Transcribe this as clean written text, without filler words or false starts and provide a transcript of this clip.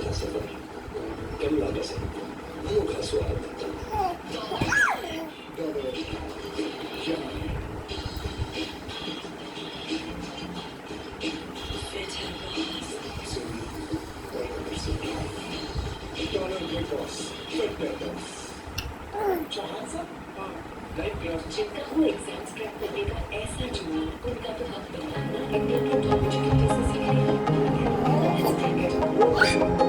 अनोखा सफर, कम लागत है, अनोखा स्वाद। जिनका वो एग्जाम्स क्रैक करने का ऐसा जुनून, उनका तो हम इंडियन के टॉप एजुकेटर से सीखने का